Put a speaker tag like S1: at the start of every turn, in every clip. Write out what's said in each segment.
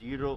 S1: 0,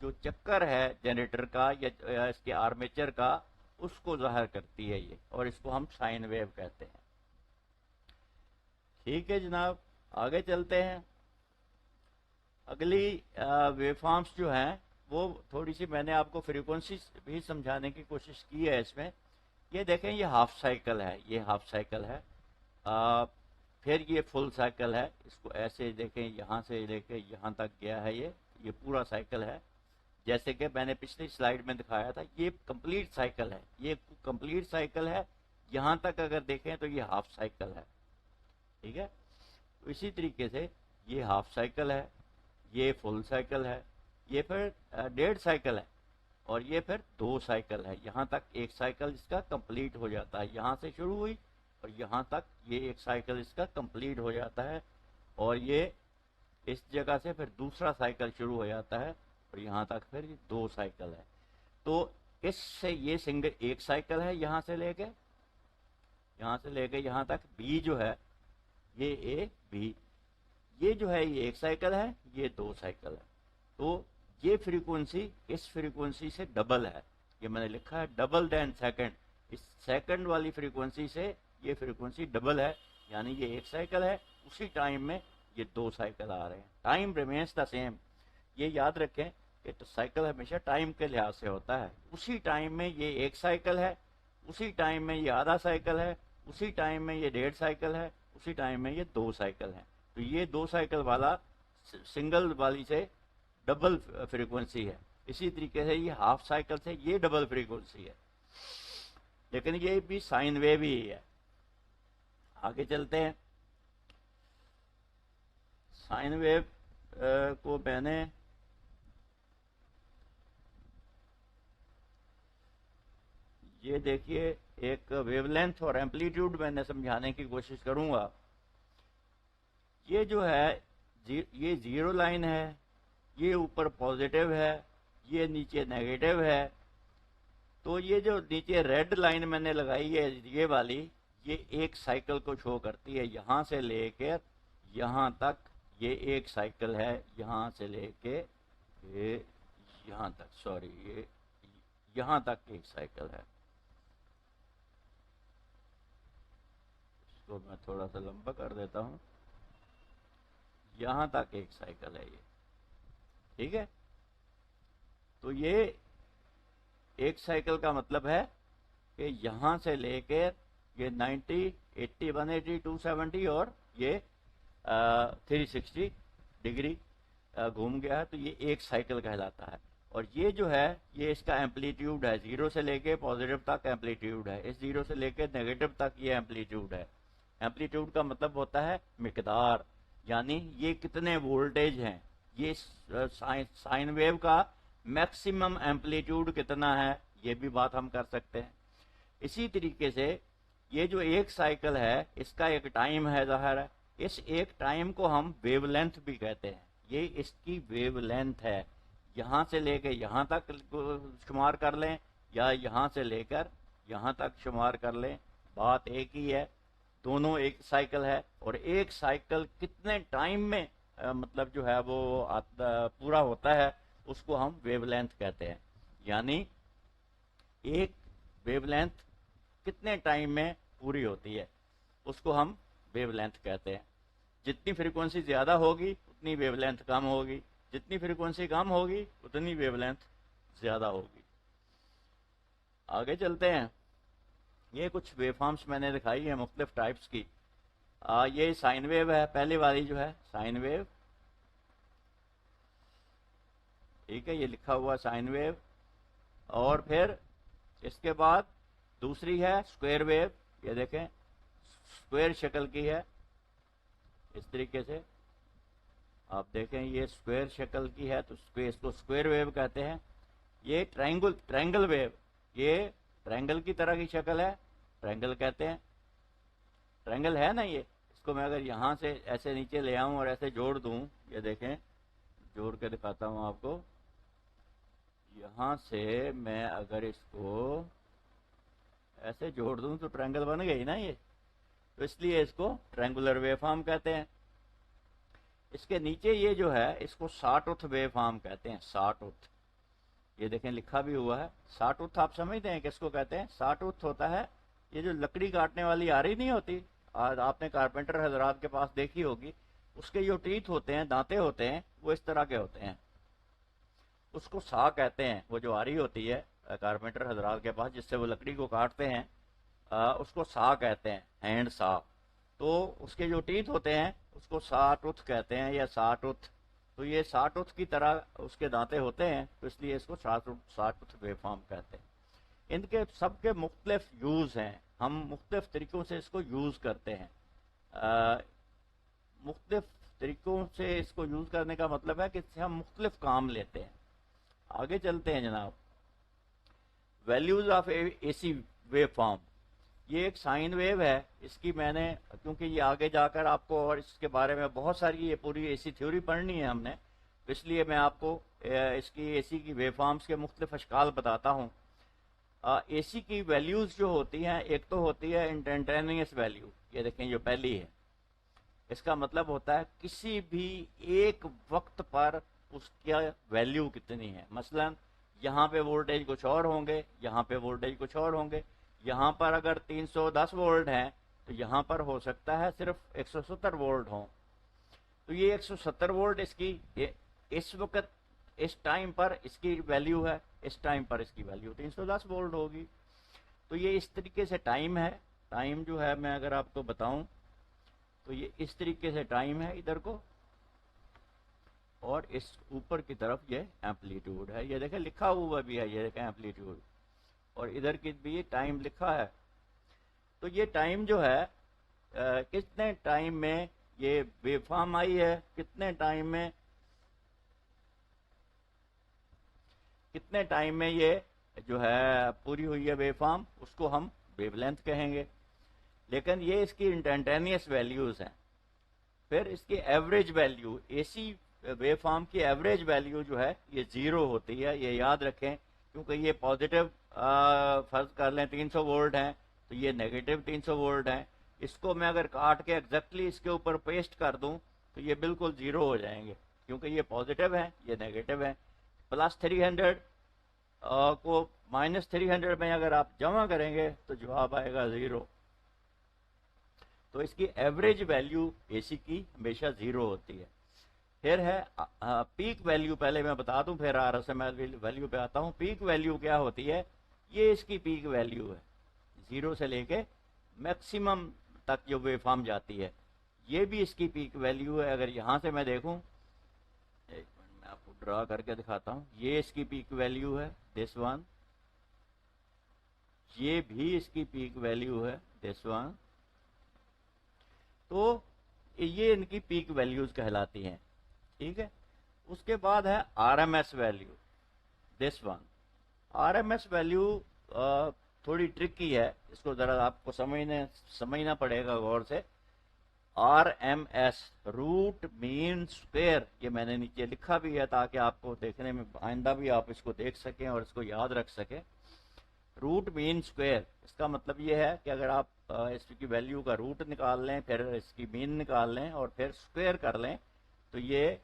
S1: جو چکر ہے جنریٹر کا یا اس کے آرمیچر کا، اس کو ظاہر کرتی ہے یہ، اور اس کو ہم سائن ویو کہتے ہیں۔ ٹھیک ہے جناب، آگے چلتے ہیں۔ اگلی ویو فارمز جو ہیں وہ تھوڑی سی میں نے آپ کو فریکوینسی بھی سمجھانے کی کوشش کی ہے اس میں۔ یہ دیکھیں، یہ ہاف سائیکل ہے، یہ ہاف سائیکل ہے، پھر یہ فل سائیکل ہے۔ اس کو ایسے دیکھیں، یہاں سے لے کے یہاں تک گیا ہے، یہ پورا سائیکل ہے، جیسے کہ میں نے پچھلی سلائیڈ میں دکھایا تھا۔ یہ کمپلیٹ سائیکل ہے، یہ کمپلیٹ سائیکل ہے۔ یہاں تک اگر دیکھیں تو یہ ہاف سائیکل ہے، ٹھیک ہے۔ تو اسی طریقے سے یہ ہاف سائیکل ہے، یہ فل سائیکل ہے، یہ پھر ڈیڑھ سائیکل ہے، اور یہ پھر 2 سائیکل ہے۔ یہاں تک ایک سائیکل اس کا کمپلیٹ ہو جاتا ہے، یہاں سے شروع ہوئی اور یہاں تک یہ ایک سائیکل اس کا کمپلیٹ ہو جاتا ہے، اور یہ اس جگہ سے پھر دوسرا سائیکل شروع ہو جاتا ہے، اور یہاں تک پھر یہ 2 سائیکل ہے۔ تو اس سے یہ سنگل ایک سائیکل ہے، یہاں سے لے کے یہاں تک بی جو ہے، یہ اے بی، یہ جو ہے یہ ایک سائیکل ہے، یہ 2 سائیکل ہے۔ تو یہ فریکوینسی اس فریکوینسی سے ڈبل ہے، یہ میں نے لکھا ہے ڈبل دین سیکنڈ۔ اس سیکنڈ والی فریکوینسی سے یہ فریکوینسی ڈبل ہے، یعنی یہ ایک سائیکل ہے، اسی ٹائم میں یہ 2 سائیکل آ رہے ہیں۔ ٹائم ریمینس دا سیم، یہ یاد رکھیں کہ سائیکل ہمیشہ ٹائم کے لحاظ سے ہوتا ہے۔ اسی ٹائم میں یہ ایک سائیکل ہے، اسی ٹائم میں یہ آدھا سائیکل ہے، اسی ٹائم میں یہ ڈیڑھ سائیکل ہے، اسی ٹائم میں یہ 2 سائیکل ہیں۔ تو یہ 2 سائیکل والا سنگل والی سے ڈبل فریکوینسی ہے۔ اسی طریقے سے یہ ہاف سائیکل سے یہ ڈبل فریکوینسی ہے، لیکن یہ بھی سائن ویو ہی ہے۔ آگے چلتے ہیں۔ سائن ویو کو میں نے یہ دیکھیے ایک ویو لینتھ اور ایمپلیٹیوڈ میں نے سمجھانے کی کوشش کروں گا۔ یہ جو ہے یہ زیرو لائن ہے، یہ اوپر پازیٹیو ہے، یہ نیچے نیگیٹو ہے۔ تو یہ جو نیچے ریڈ لائن میں نے لگائی ہے یہ والی، یہ ایک سائیکل کو شو کرتی ہے، یہاں سے لے کے یہاں تک یہ ایک سائیکل ہے، یہاں سے لے کے یہاں تک، یہ یہاں تک ایک سائیکل ہے۔ اس کو میں تھوڑا سا لمبا کر دیتا ہوں، یہاں تک ایک سائیکل ہے یہ، ٹھیک ہے۔ تو یہ ایک سائیکل کا مطلب ہے کہ یہاں سے لے کے یہ 90 80 180 270 اور یہ 360 ڈگری گھوم گیا ہے، تو یہ ایک سائیکل کہلاتا ہے۔ اور یہ جو ہے یہ اس کا ایمپلیٹیوڈ ہے، 0 سے لے کے پازیٹیو تک ایمپلیٹیوڈ ہے، اس 0 سے لے کے نیگیٹو تک یہ ایمپلیٹیوڈ ہے۔ ایمپلیٹیوڈ کا مطلب ہوتا ہے مقدار، یعنی یہ کتنے وولٹیج ہیں، یہ سائن ویو کا میکسیمم ایمپلیٹیوڈ کتنا ہے، یہ بھی بات ہم کر سکتے ہیں۔ اسی طریقے سے یہ جو ایک سائیکل ہے اس کا ایک ٹائم ہے ظاہر ہے، اس ایک ٹائم کو ہم ویو لینتھ بھی کہتے ہیں، یہ اس کی ویو لینتھ ہے۔ یہاں سے لے کے یہاں تک شمار کر لیں یا یہاں سے لے کر یہاں تک شمار کر لیں، بات ایک ہی ہے، دونوں ایک سائیکل ہے۔ اور ایک سائیکل کتنے ٹائم میں مطلب جو ہے وہ پورا ہوتا ہے، اس کو ہم ویو لینتھ کہتے ہیں۔ یعنی ایک ویو لینتھ کتنے ٹائم میں پوری ہوتی ہے، اس کو ہم ویو لینتھ کہتے ہیں۔ جتنی فریکوینسی زیادہ ہوگی اتنی ویو لینتھ کم ہوگی، جتنی فریکوینسی کم ہوگی اتنی ویو لینتھ زیادہ ہوگی۔ آگے چلتے ہیں۔ یہ کچھ ویو فارمز میں نے دکھائی ہیں مختلف ٹائپس کی۔ یہ سائن ویو ہے، پہلی والی جو ہے سائن ویو، ٹھیک ہے، یہ لکھا ہوا سائن ویو۔ اور پھر اس کے بعد دوسری ہے اسکوائر ویو، یہ دیکھیں اسکوائر شکل کی ہے، اس طریقے سے آپ دیکھیں یہ اسکوائر شکل کی ہے، تو اس کو اسکوائر ویو کہتے ہیں۔ یہ ٹرائنگل ویو، یہ ٹرائنگل کی طرح کی شکل ہے، ٹرائنگل کہتے ہیں۔ ٹرائنگل ہے نا یہ، اس کو میں اگر یہاں سے ایسے نیچے لے آؤں اور ایسے جوڑ دوں، یہ دیکھیں جوڑ کے دکھاتا ہوں آپ کو، یہاں سے میں اگر اس کو ایسے جوڑ دوں تو ٹرائنگل بن گئی نا یہ، تو اس لیے اس کو ٹرائنگولر ویو فارم کہتے ہیں۔ اس کے نیچے یہ جو ہے اس کو سا ٹوتھ ویو فارم کہتے ہیں، سا ٹوتھ، یہ دیکھیں لکھا بھی ہوا ہے سا ٹوتھ. آپ سمجھتے ہیں کس کو کہتے ہیں؟ سا ٹوتھ ہوتا ہے یہ جو لکڑی کاٹنے والی آری نہیں ہوتی، آپ نے کارپینٹر حضرات کے پاس دیکھی ہوگی، اس کے جو ٹیتھ ہوتے ہیں، دانتے ہوتے ہیں، وہ اس طرح کے ہوتے ہیں، اس کو سا کہتے ہیں. وہ جو آری ہوتی ہے کارپینٹر حضرات کے پاس جس سے وہ لکڑی کو کاٹتے ہیں، اس کو سا کہتے ہیں، ہینڈ سا. تو اس کے جو ٹیتھ ہوتے ہیں اس کو سا ٹوتھ کہتے ہیں یا سا ٹوتھ. تو یہ سا ٹوتھ کی طرح اس کے دانتے ہوتے ہیں، تو اس لیے اس کو سا ٹوتھ ویو فارم کہتے ہیں. ان کے سب کے مختلف یوز ہیں، ہم مختلف طریقوں سے اس کو یوز کرتے ہیں. مختلف طریقوں سے اس کو یوز کرنے کا مطلب ہے کہ اس سے ہم مختلف کام لیتے ہیں. آگے چلتے ہیں جناب. Values of A C wave form. یہ ایک سائن ویو ہے. اس کی میں نے، کیونکہ یہ آگے جا کر آپ کو اور اس کے بارے میں بہت ساری یہ پوری اے سی تھیوری پڑھنی ہے ہم نے، اس لیے میں آپ کو اس کی اے سی کی ویو فارمز کے مختلف اشکال بتاتا ہوں. اے سی کی ویلیوز جو ہوتی ہیں، ایک تو ہوتی ہے انسٹنٹینیس ویلیو. یہ دیکھیں جو پہلی ہے، اس کا مطلب ہوتا ہے کسی بھی ایک وقت پر اس کی ویلیو کتنی ہے. مثلا یہاں پہ وولٹیج کچھ اور ہوں گے، یہاں پہ وولٹیج کچھ اور ہوں گے. یہاں پر اگر 310 وولٹ ہیں تو یہاں پر ہو سکتا ہے صرف 170 وولٹ ہوں. تو یہ 170 وولٹ اس کی اس وقت اس ٹائم پر اس کی ویلیو ہے، اس ٹائم پر اس کی ویلیو 310 وولٹ ہوگی. تو یہ اس طریقے سے ٹائم ہے. ٹائم جو ہے میں اگر آپ کو بتاؤں تو یہ اس طریقے سے ٹائم ہے ادھر کو، اور اس اوپر کی طرف یہ ایمپلیٹیوڈ ہے. یہ دیکھیں لکھا ہوا بھی ہے، یہ دیکھیں ایمپلیٹیوڈ، اور ادھر کی بھی ٹائم لکھا ہے. تو یہ ٹائم جو ہے کتنے ٹائم میں یہ ویو فارم آئی ہے، کتنے ٹائم میں یہ جو ہے پوری ہوئی ہے ویو فارم، اس کو ہم ویو لینتھ کہیں گے. لیکن یہ اس کی انسٹنٹینیس ویلیوز ہیں. پھر اس کی ایوریج ویلیو، اے سی ویو فارم کی ایوریج ویلیو جو ہے یہ 0 ہوتی ہے. یہ یاد رکھیں کیونکہ یہ پازیٹیو فرض کر لیں 300 وولٹ ہیں تو یہ نیگیٹو 300 وولٹ ہیں. اس کو میں اگر کاٹ کے ایگزیکٹلی اس کے اوپر پیسٹ کر دوں تو یہ بالکل 0 ہو جائیں گے، کیونکہ یہ پازیٹیو ہیں یہ نیگیٹو ہیں. پلس 300 کو مائنس 300 میں اگر آپ جمع کریں گے تو جواب آئے گا 0. تو اس کی ایوریج ویلیو اے سی کی ہمیشہ 0 ہوتی ہے. پھر ہے پیک ویلیو. پہلے میں بتا دوں پھر R S M L value پہ آتا ہوں. پیک ویلیو کیا ہوتی ہے؟ یہ اس کی پیک ویلیو ہے، 0 سے لے کے میکسیمم تک جو ویو فارم جاتی ہے، یہ بھی اس کی پیک ویلیو ہے. اگر یہاں سے میں دیکھوں، ایک منٹ میں آپ کو ڈرا کر کے دکھاتا ہوں، یہ اس کی پیک ویلیو ہے دس ون، یہ بھی اس کی پیک ویلیو ہے دس ون. تو یہ ان کی پیک ویلیوز کہلاتی ہیں. ٹھیک ہے. اس کے بعد ہے R M S value, this one. R M S value تھوڑی ٹرکی ہے، اس کو ذرا آپ کو سمجھنا پڑے گا غور سے. R M S root mean square, یہ میں نے نیچے لکھا بھی ہے تاکہ آپ کو دیکھنے میں آئندہ بھی آپ اس کو دیکھ سکیں اور اس کو یاد رکھ سکیں. روٹ مین اسکوئر، اس کا مطلب یہ ہے کہ اگر آپ اس کی ویلیو کا روٹ نکال لیں، پھر اس کی مین نکال لیں اور پھر اسکوئر کر لیں تو یہ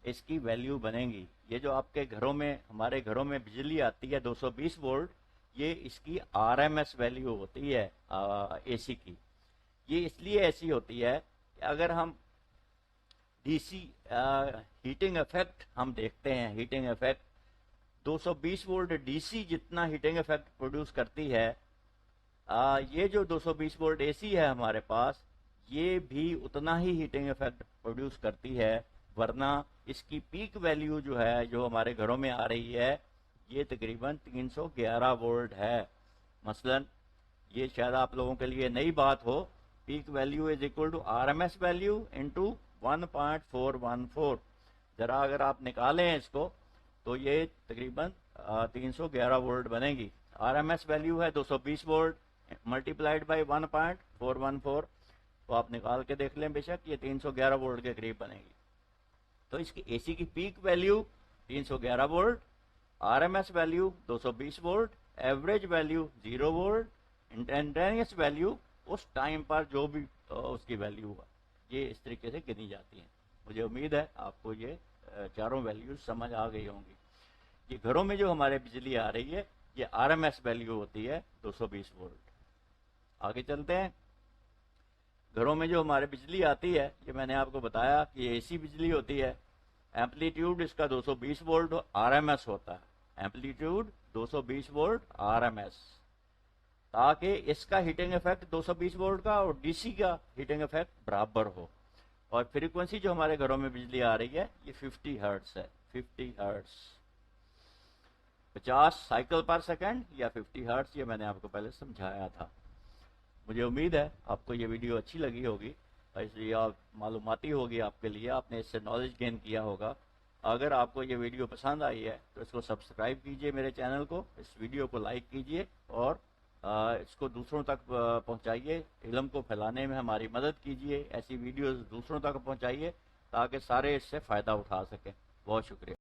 S1: اس کی ویلیو بنے گی. یہ جو آپ کے گھروں میں، ہمارے گھروں میں بجلی آتی ہے 220 وولٹ، یہ اس کی آر ایم ایس ویلیو ہوتی ہے اے سی کی. یہ اس لیے ایسی ہوتی ہے کہ اگر ہم ڈی سی ہیٹنگ ایفیکٹ ہم دیکھتے ہیں، heating effect 220 volt D C جتنا ہیٹنگ ایفیکٹ پروڈیوس کرتی ہے، یہ جو 220 وولٹ اے سی ہے ہمارے پاس، یہ بھی اتنا ہی ہیٹنگ ایفیکٹ پروڈیوس کرتی ہے. ورنہ اس کی پیک ویلیو جو ہے جو ہمارے گھروں میں آ رہی ہے، یہ تقریباً 311 وولٹ ہے. مثلا یہ شاید آپ لوگوں کے لیے نئی بات ہو، peak value is equal to R M S value into 1.414. ذرا اگر آپ نکالیں اس کو تو یہ تقریباً 311 وولٹ بنے گی. آر ایم ایس ویلیو ہے 220 وولٹ ملٹی پلائڈ بائی 1.414، تو آپ نکال کے دیکھ لیں، بے شک یہ 311 وولٹ کے قریب بنے گی. تو اس کی اے سی کی peak value 311 volt, R M S value 220 volt, average value 0 volt, instantaneous value اس ٹائم پر جو بھی اس کی ویلیو ہوا. یہ اس طریقے سے گنی جاتی ہیں. مجھے امید ہے آپ کو یہ چاروں ویلیوز سمجھ آ گئی ہوں گی. یہ گھروں میں جو ہمارے بجلی آ رہی ہے یہ آر ایم ایس ویلیو ہوتی ہے 220 وولٹ. آگے چلتے ہیں. گھروں میں جو ہمارے بجلی آتی ہے یہ میں نے آپ کو بتایا کہ یہ اے سی بجلی ہوتی ہے. ایمپلیٹیوڈ اس کا 220 وولٹ آر ایم ایس ہوتا ہے. Amplitude 220 volt R M S, تاکہ اس کا ہیٹنگ افیکٹ 220 وولٹ کا اور ڈی سی کا ہیٹنگ افیکٹ برابر ہو. اور فریکوینسی جو ہمارے گھروں میں بجلی آ رہی ہے یہ 50 ہرٹز ہے. 50 ہرٹز 50 سائیکل پر سیکنڈ یا 50 ہرٹز، یہ میں نے آپ کو پہلے سمجھایا تھا. مجھے امید ہے آپ کو یہ ویڈیو اچھی لگی ہوگی، اس لیے آپ معلوماتی ہوگی آپ کے لیے، آپ نے اس سے نالج گین کیا ہوگا. اگر آپ کو یہ ویڈیو پسند آئی ہے تو اس کو سبسکرائب کیجئے میرے چینل کو، اس ویڈیو کو لائک کیجئے اور اس کو دوسروں تک پہنچائیے. علم کو پھیلانے میں ہماری مدد کیجئے. ایسی ویڈیوز دوسروں تک پہنچائیے تاکہ سارے اس سے فائدہ اٹھا سکیں. بہت شکریہ.